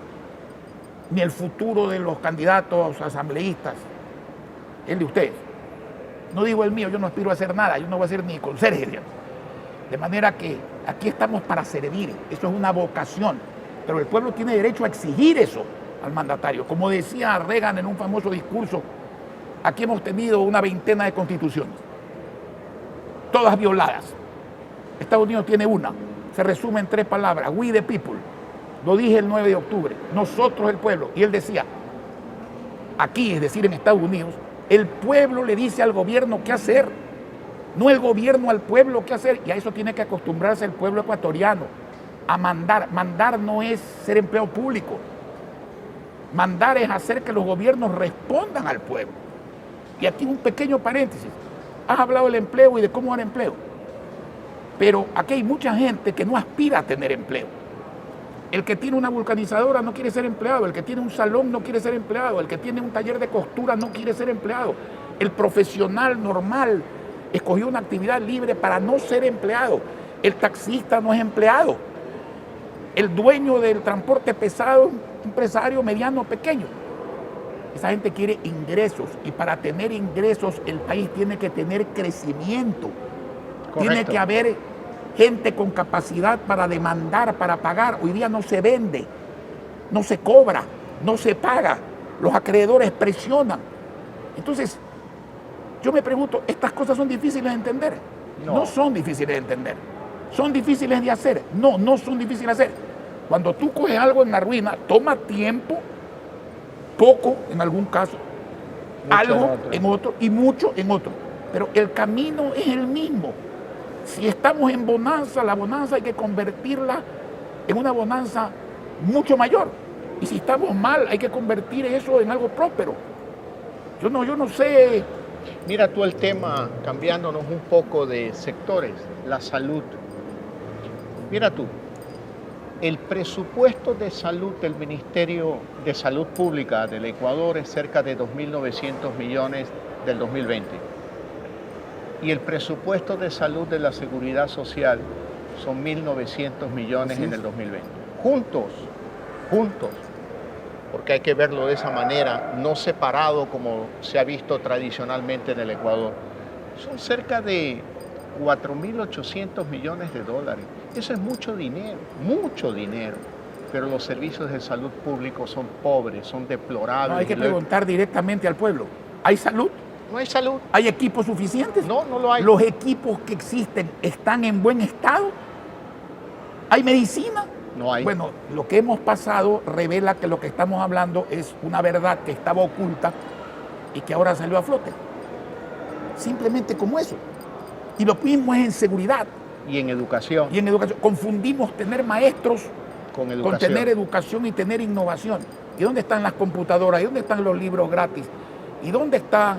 ni el futuro de los candidatos asambleístas, el de ustedes. No digo el mío, yo no aspiro a hacer nada, yo no voy a ser ni conserje, digamos. De manera que aquí estamos para servir, eso es una vocación, pero el pueblo tiene derecho a exigir eso al mandatario. Como decía Reagan en un famoso discurso, aquí hemos tenido una veintena de constituciones, todas violadas. Estados Unidos tiene una, se resume en 3 palabras, we the people. Lo dije el 9 de octubre, nosotros el pueblo. Y él decía, aquí, es decir, en Estados Unidos, el pueblo le dice al gobierno qué hacer, no el gobierno al pueblo qué hacer. Y a eso tiene que acostumbrarse el pueblo ecuatoriano, a mandar. Mandar no es ser empleado público. Mandar es hacer que los gobiernos respondan al pueblo. Y aquí un pequeño paréntesis. Has hablado del empleo y de cómo dar empleo. Pero aquí hay mucha gente que no aspira a tener empleo. El que tiene una vulcanizadora no quiere ser empleado, el que tiene un salón no quiere ser empleado, el que tiene un taller de costura no quiere ser empleado. El profesional normal escogió una actividad libre para no ser empleado. El taxista no es empleado. El dueño del transporte pesado, empresario mediano, pequeño. Esa gente quiere ingresos y para tener ingresos el país tiene que tener crecimiento. Tiene Correcto. que haber gente con capacidad para demandar, para pagar. Hoy día no se vende, no se cobra, no se paga. Los acreedores presionan. Entonces, yo me pregunto, ¿estas cosas son difíciles de entender? No. No son difíciles de entender. ¿Son difíciles de hacer? No, no son difíciles de hacer. Cuando tú coges algo en la ruina, toma tiempo, poco en algún caso, Mucho algo en otro. en otro y mucho en otro. Pero el camino es el mismo. Si estamos en bonanza, la bonanza hay que convertirla en una bonanza mucho mayor. Y si estamos mal, hay que convertir eso en algo próspero. Yo no sé. Mira tú el tema, cambiándonos un poco de sectores, la salud. Mira tú, el presupuesto de salud del Ministerio de Salud Pública del Ecuador es cerca de 2.900 millones del 2020. Y el presupuesto de salud de la Seguridad Social son 1.900 millones en el 2020. Juntos, porque hay que verlo de esa manera, no separado como se ha visto tradicionalmente en el Ecuador. Son cerca de 4.800 millones de dólares. Eso es mucho dinero, pero los servicios de salud públicos son pobres, son deplorables. No, hay que preguntar directamente al pueblo. ¿Hay salud? No hay salud. ¿Hay equipos suficientes? No, no lo hay. ¿Los equipos que existen están en buen estado? ¿Hay medicina? No hay. Bueno, lo que hemos pasado revela que lo que estamos hablando es una verdad que estaba oculta y que ahora salió a flote. Simplemente como eso. Y lo mismo es en seguridad Y en educación. y en educación. Confundimos tener maestros Con con educación. tener educación y tener innovación. ¿Y dónde están las computadoras? ¿Y dónde están los libros gratis? ¿Y dónde está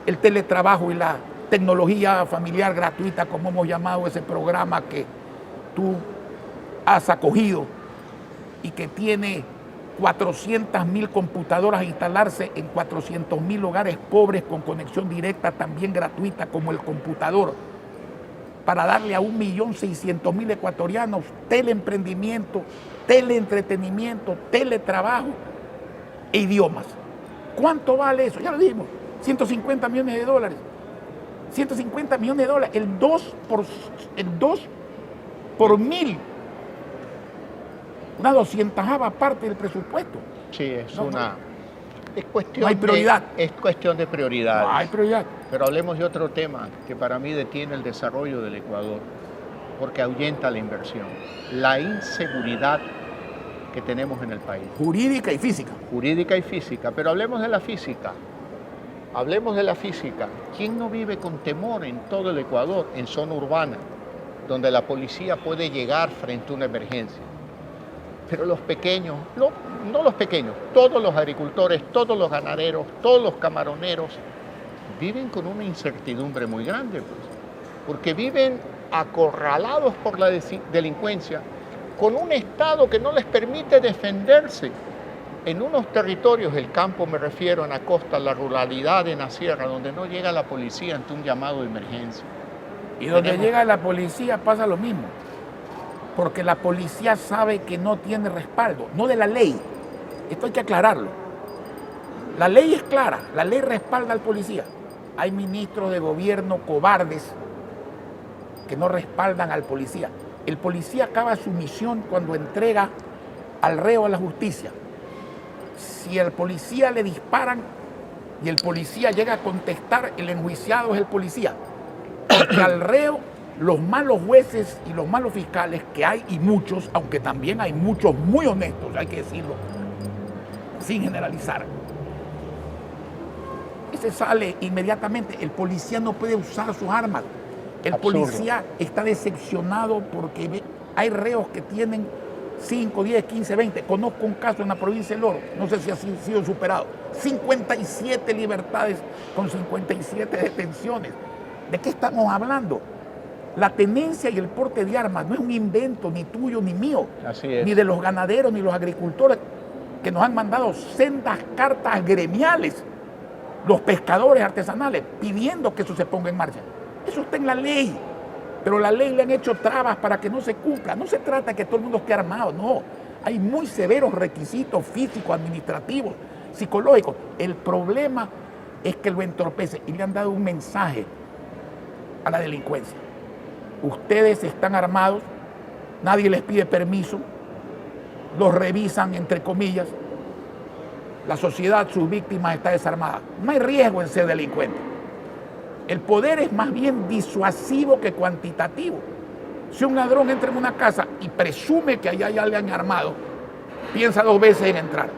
el teletrabajo y la tecnología familiar gratuita, como hemos llamado ese programa que tú has acogido y que tiene 400.000 computadoras a instalarse en 400.000 hogares pobres con conexión directa también gratuita como el computador, para darle a 1.600.000 ecuatorianos teleemprendimiento, teleentretenimiento, teletrabajo e idiomas? ¿Cuánto vale eso? Ya lo dijimos, 150 millones de dólares. 150 millones de dólares, el 2 por mil. Una 200ava parte del presupuesto. Sí, es No, una... Es cuestión no hay prioridad. Es cuestión de prioridades. No hay prioridad. Pero hablemos de otro tema que para mí detiene el desarrollo del Ecuador, porque ahuyenta la inversión. La inseguridad que tenemos en el país. Jurídica y física. Jurídica y física. Pero hablemos de la física. Hablemos de la física. ¿Quién no vive con temor en todo el Ecuador, en zona urbana, donde la policía puede llegar frente a una emergencia? Pero los pequeños, no los pequeños, todos los agricultores, todos los ganaderos, todos los camaroneros, viven con una incertidumbre muy grande, pues, porque viven acorralados por la delincuencia, con un Estado que no les permite defenderse. En unos territorios, el campo me refiero, en la costa, la ruralidad, en la sierra, donde no llega la policía ante un llamado de emergencia. Y donde llega la policía pasa lo mismo. Porque la policía sabe que no tiene respaldo, no de la ley. Esto hay que aclararlo. La ley es clara, la ley respalda al policía. Hay ministros de gobierno cobardes que no respaldan al policía. El policía acaba su misión cuando entrega al reo a la justicia. Si al policía le disparan y el policía llega a contestar, el enjuiciado es el policía. Porque al reo, los malos jueces y los malos fiscales, que hay y muchos, aunque también hay muchos muy honestos, hay que decirlo, sin generalizar, ese sale inmediatamente. El policía no puede usar sus armas. El Absurdo. policía está decepcionado porque hay reos que tienen 5, 10, 15, 20. Conozco un caso en la provincia del Oro, no sé si ha sido superado. 57 libertades con 57 detenciones. ¿De qué estamos hablando? La tenencia y el porte de armas no es un invento ni tuyo ni mío, Así es. ni de los ganaderos ni los agricultores que nos han mandado sendas cartas gremiales, los pescadores artesanales, pidiendo que eso se ponga en marcha. Eso está en la ley, pero la ley le han hecho trabas para que no se cumpla. No se trata de que todo el mundo esté armado, no. Hay muy severos requisitos físicos, administrativos, psicológicos. El problema es que lo entorpece y le han dado un mensaje a la delincuencia. ustedes están armados, nadie les pide permiso, los revisan, entre comillas, la sociedad, sus víctimas, está desarmada. No hay riesgo en ser delincuente. El poder es más bien disuasivo que cuantitativo. Si un ladrón entra en una casa y presume que allá hay alguien armado, piensa 2 veces en entrar.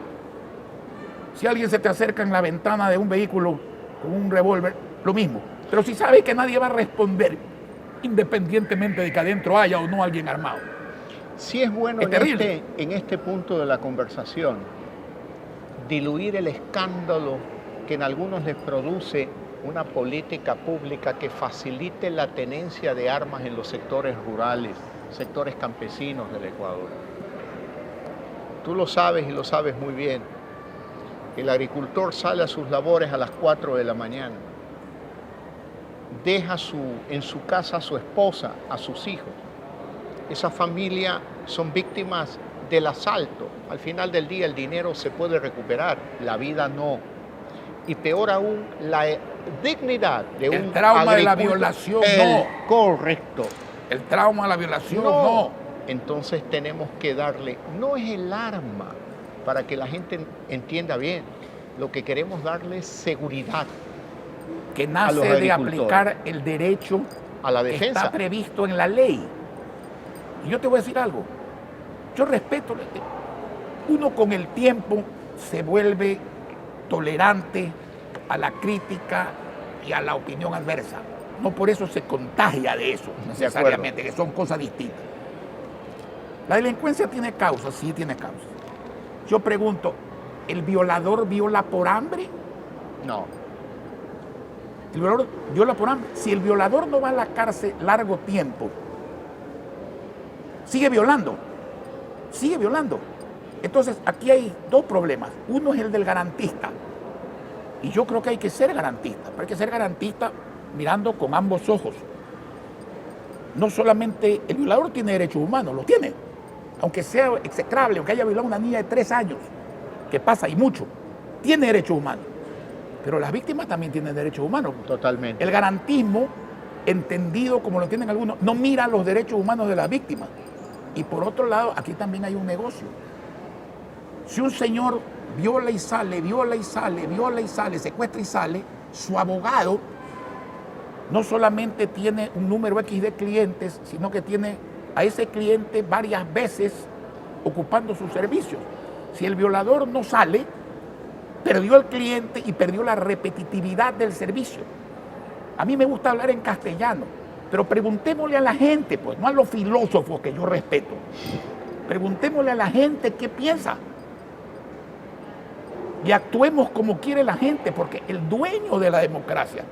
Si alguien se te acerca en la ventana de un vehículo con un revólver, lo mismo. Pero si sabe que nadie va a responder, independientemente de que adentro haya o no alguien armado. Sí es bueno en este punto de la conversación diluir el escándalo que en algunos les produce una política pública que facilite la tenencia de armas en los sectores rurales, sectores campesinos del Ecuador. Tú lo sabes y lo sabes muy bien. El agricultor sale a sus labores a las 4 de la mañana. Deja en su casa a su esposa, a sus hijos. Esa familia son víctimas del asalto. Al final del día el dinero se puede recuperar, la vida no. Y peor aún, la dignidad de un agricultor. El trauma de la violación, no. Correcto. El trauma de la violación, no. Entonces tenemos que darle, no es el arma, para que la gente entienda bien, lo que queremos darle es seguridad. Que nace de aplicar el derecho a la defensa. Que está previsto en la ley. Y yo te voy a decir algo. Yo respeto, uno con el tiempo se vuelve tolerante a la crítica y a la opinión adversa. No por eso se contagia de eso, necesariamente, que son cosas distintas. La delincuencia tiene causas, sí tiene causas. Yo pregunto, ¿el violador viola por hambre? No. El violador viola por hambre. Si el violador no va a la cárcel largo tiempo, sigue violando. Sigue violando. Entonces, aquí hay 2 problemas. Uno es el del garantista. Y yo creo que hay que ser garantista. Pero hay que ser garantista mirando con ambos ojos. No solamente el violador tiene derechos humanos, los tiene. Aunque sea execrable, aunque haya violado a una niña de 3 años, que pasa y mucho, tiene derechos humanos. Pero las víctimas también tienen derechos humanos. Totalmente. El garantismo, entendido como lo entienden algunos, no mira los derechos humanos de las víctimas. Y por otro lado, aquí también hay un negocio. Si un señor viola y sale, viola y sale, viola y sale, secuestra y sale, su abogado no solamente tiene un número X de clientes, sino que tiene a ese cliente varias veces ocupando sus servicios. Si el violador no sale, perdió el cliente y perdió la repetitividad del servicio. A mí me gusta hablar en castellano, pero preguntémosle a la gente, pues, no a los filósofos que yo respeto. Preguntémosle a la gente qué piensa. Y actuemos como quiere la gente, porque el dueño de la democracia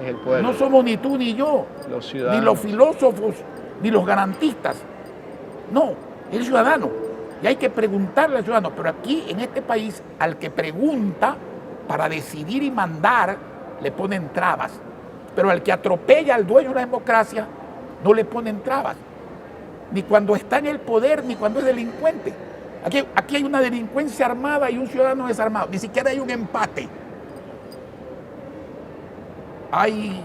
es el pueblo. No somos ni tú ni yo, los ciudadanos, ni los filósofos, ni los garantistas. No, el ciudadano. Y hay que preguntarle al ciudadano. Pero aquí, en este país, al que pregunta para decidir y mandar, le ponen trabas. Pero al que atropella al dueño de la democracia, no le ponen trabas. Ni cuando está en el poder, ni cuando es delincuente. Aquí hay una delincuencia armada y un ciudadano desarmado. Ni siquiera hay un empate. Hay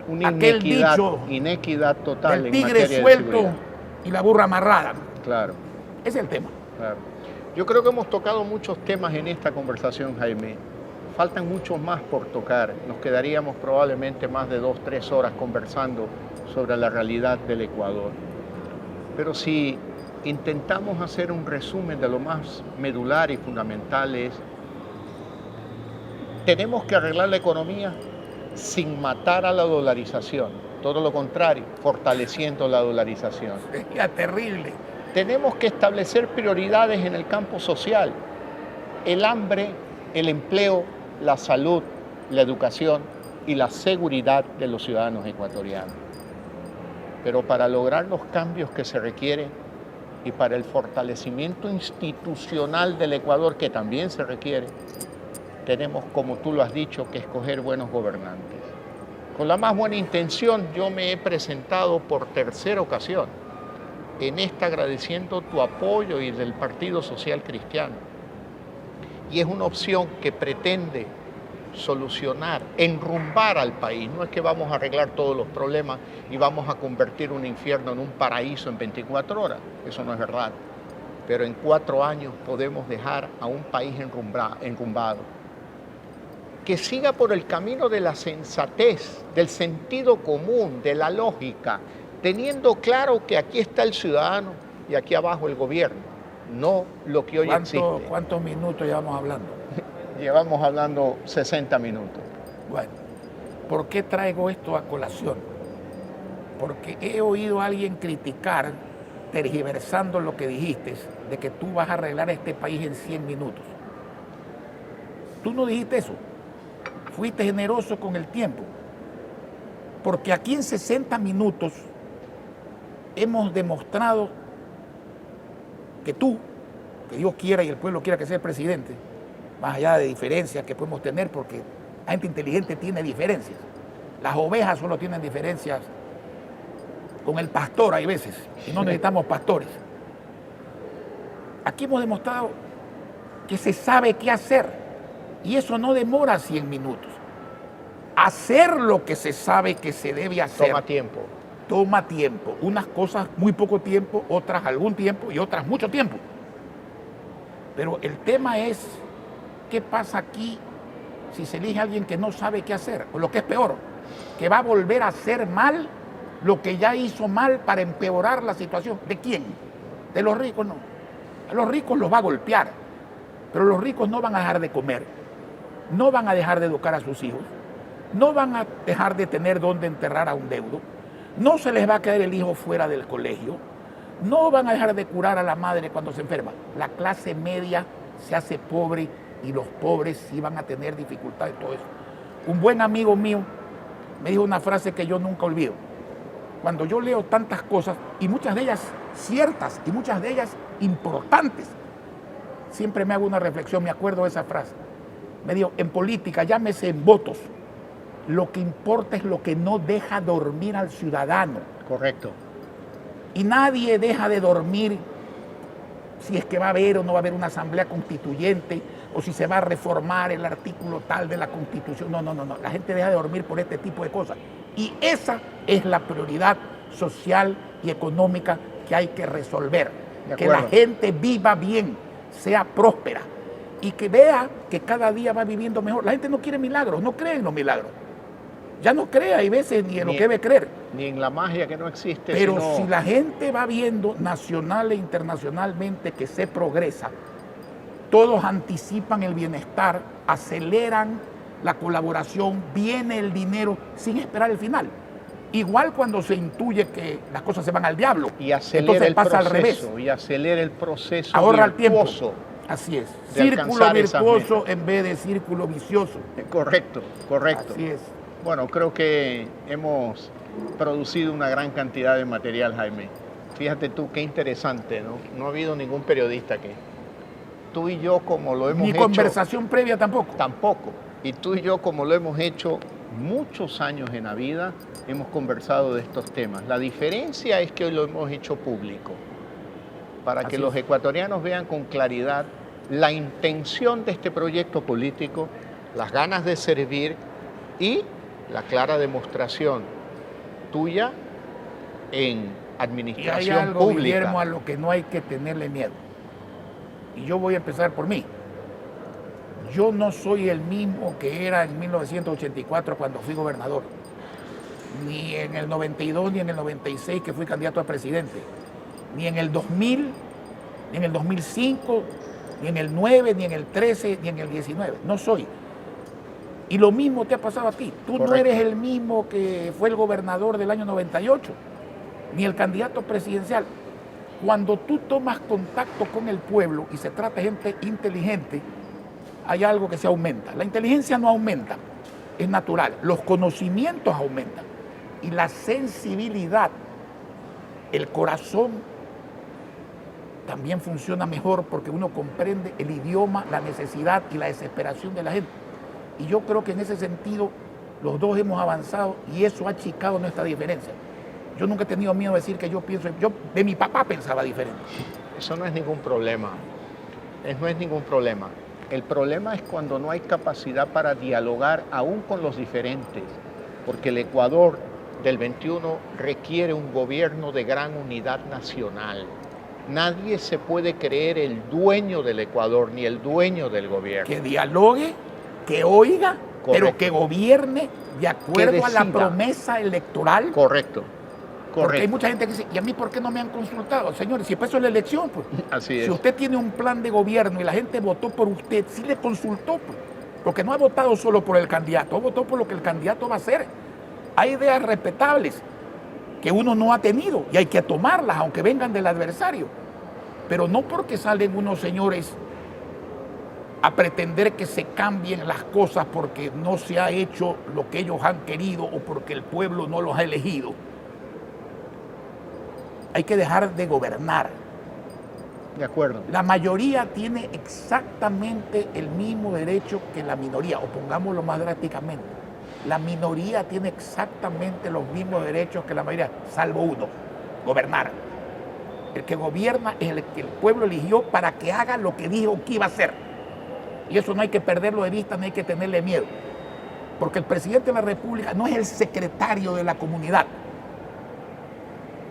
una aquel dicho, inequidad total el tigre suelto y la burra amarrada. Claro. Ese es el tema. Claro. Yo creo que hemos tocado muchos temas en esta conversación, Jaime. Faltan muchos más por tocar. Nos quedaríamos probablemente más de 2-3 horas conversando sobre la realidad del Ecuador. Pero si intentamos hacer un resumen de lo más medular y fundamental es, tenemos que arreglar la economía sin matar a la dolarización, todo lo contrario, fortaleciendo la dolarización. Sería terrible. Tenemos que establecer prioridades en el campo social, el hambre, el empleo, la salud, la educación y la seguridad de los ciudadanos ecuatorianos. Pero para lograr los cambios que se requieren y para el fortalecimiento institucional del Ecuador, que también se requiere, tenemos, como tú lo has dicho, que escoger buenos gobernantes. Con la más buena intención, yo me he presentado por 3ª ocasión en esta agradeciendo tu apoyo y del Partido Social Cristiano. Y es una opción que pretende solucionar, enrumbar al país. No es que vamos a arreglar todos los problemas y vamos a convertir un infierno en un paraíso en 24 horas. Eso no es verdad. Pero en 4 años podemos dejar a un país enrumbado. Que siga por el camino de la sensatez, del sentido común, de la lógica, teniendo claro que aquí está el ciudadano y aquí abajo el gobierno, no lo que hoy existe. ¿Cuántos minutos llevamos hablando? Llevamos hablando 60 minutos. Bueno, ¿por qué traigo esto a colación? Porque he oído a alguien criticar, tergiversando lo que dijiste, de que tú vas a arreglar este país en 100 minutos. Tú no dijiste eso. Fuiste generoso con el tiempo. Porque aquí en 60 minutos hemos demostrado que tú, que Dios quiera y el pueblo quiera que sea el presidente, más allá de diferencias que podemos tener, porque la gente inteligente tiene diferencias. Las ovejas solo tienen diferencias con el pastor hay veces, y no necesitamos pastores. Aquí hemos demostrado que se sabe qué hacer, y eso no demora 100 minutos. Hacer lo que se sabe que se debe hacer toma tiempo. Toma tiempo. Unas cosas muy poco tiempo, otras algún tiempo y otras mucho tiempo. Pero el tema es, ¿qué pasa aquí si se elige a alguien que no sabe qué hacer? O lo que es peor, que va a volver a hacer mal lo que ya hizo mal para empeorar la situación. ¿De quién? De los ricos, no. A los ricos los va a golpear, pero los ricos no van a dejar de comer, no van a dejar de educar a sus hijos, no van a dejar de tener dónde enterrar a un deudo, no se les va a quedar el hijo fuera del colegio, no van a dejar de curar a la madre cuando se enferma. La clase media se hace pobre y los pobres sí van a tener dificultades, todo eso. Un buen amigo mío me dijo una frase que yo nunca olvido. Cuando yo leo tantas cosas, y muchas de ellas ciertas, y muchas de ellas importantes, siempre me hago una reflexión, me acuerdo de esa frase. Me dijo, en política, llámese en votos, lo que importa es lo que no deja dormir al ciudadano. Correcto. Y nadie deja de dormir si es que va a haber o no va a haber una asamblea constituyente, o si se va a reformar el artículo tal de la Constitución. No. La gente deja de dormir por este tipo de cosas. Y esa es la prioridad social y económica que hay que resolver. Que la gente viva bien, sea próspera y que vea que cada día va viviendo mejor. La gente no quiere milagros, no cree en los milagros. Ya no cree, hay veces, ni en lo que debe creer. Ni en la magia que no existe. Pero si la gente va viendo nacional e internacionalmente que se progresa, todos anticipan el bienestar, aceleran la colaboración, viene el dinero sin esperar el final. Igual cuando se intuye que las cosas se van al diablo, y acelera entonces pasa al revés. Y acelera el proceso. Ahorra el tiempo. Así es. Círculo virtuoso en vez de círculo vicioso. Correcto. Así es. Bueno, creo que hemos producido una gran cantidad de material, Jaime. Fíjate tú, qué interesante, ¿no? No ha habido ningún periodista que... Tú y yo, como lo hemos hecho... Ni conversación previa tampoco. Tampoco. Y tú y yo, como lo hemos hecho muchos años en la vida, hemos conversado de estos temas. La diferencia es que hoy lo hemos hecho público, para que los ecuatorianos vean con claridad la intención de este proyecto político, las ganas de servir y la clara demostración tuya en administración y hay algo, pública. Guillermo, a lo que no hay que tenerle miedo. Y yo voy a empezar por mí. Yo no soy el mismo que era en 1984 cuando fui gobernador, ni en el 92, ni en el 96 que fui candidato a presidente, ni en el 2000, ni en el 2005, ni en el 9, ni en el 13, ni en el 19. No soy. Y lo mismo te ha pasado a ti. Tú Correcto. No eres el mismo que fue el gobernador del año 98, ni el candidato presidencial. Cuando tú tomas contacto con el pueblo y se trata de gente inteligente, hay algo que se aumenta. La inteligencia no aumenta, es natural. Los conocimientos aumentan. Y la sensibilidad, el corazón, también funciona mejor porque uno comprende el idioma, la necesidad y la desesperación de la gente. Y yo creo que en ese sentido los dos hemos avanzado y eso ha achicado nuestra diferencia. Yo nunca he tenido miedo de decir que yo de mi papá pensaba diferente. Eso no es ningún problema. No es ningún problema. El problema es cuando no hay capacidad para dialogar aún con los diferentes, porque el Ecuador del 21 requiere un gobierno de gran unidad nacional. Nadie se puede creer el dueño del Ecuador ni el dueño del gobierno. Que dialogue, que oiga, Correcto. pero que gobierne de acuerdo a la decida. promesa electoral. Correcto. Porque hay mucha gente que dice, ¿y a mí por qué no me han consultado? Señores, si eso es la elección, pues. Así es. Si usted tiene un plan de gobierno y la gente votó por usted, sí le consultó, pues. Porque no ha votado solo por el candidato, ha votado por lo que el candidato va a hacer. Hay ideas respetables que uno no ha tenido y hay que tomarlas, aunque vengan del adversario. Pero no porque salen unos señores a pretender que se cambien las cosas porque no se ha hecho lo que ellos han querido o porque el pueblo no los ha elegido. Hay que dejar de gobernar. De acuerdo. La mayoría tiene exactamente el mismo derecho que la minoría, o pongámoslo más drásticamente. La minoría tiene exactamente los mismos derechos que la mayoría, salvo uno, gobernar. El que gobierna es el que el pueblo eligió para que haga lo que dijo que iba a hacer. Y eso no hay que perderlo de vista, no hay que tenerle miedo. Porque el presidente de la República no es el secretario de la comunidad.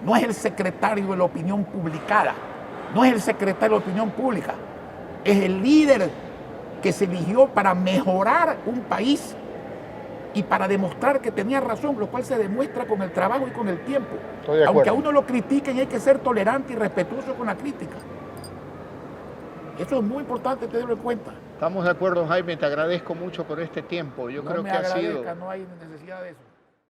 No es el secretario de la opinión publicada, no es el secretario de la opinión pública, es el líder que se eligió para mejorar un país y para demostrar que tenía razón, lo cual se demuestra con el trabajo y con el tiempo. Estoy de Aunque acuerdo. a uno lo critiquen, hay que ser tolerante y respetuoso con la crítica. Eso es muy importante tenerlo en cuenta. Estamos de acuerdo, Jaime, te agradezco mucho por este tiempo. Yo creo No que me ha sido... agradezca, no hay necesidad de eso.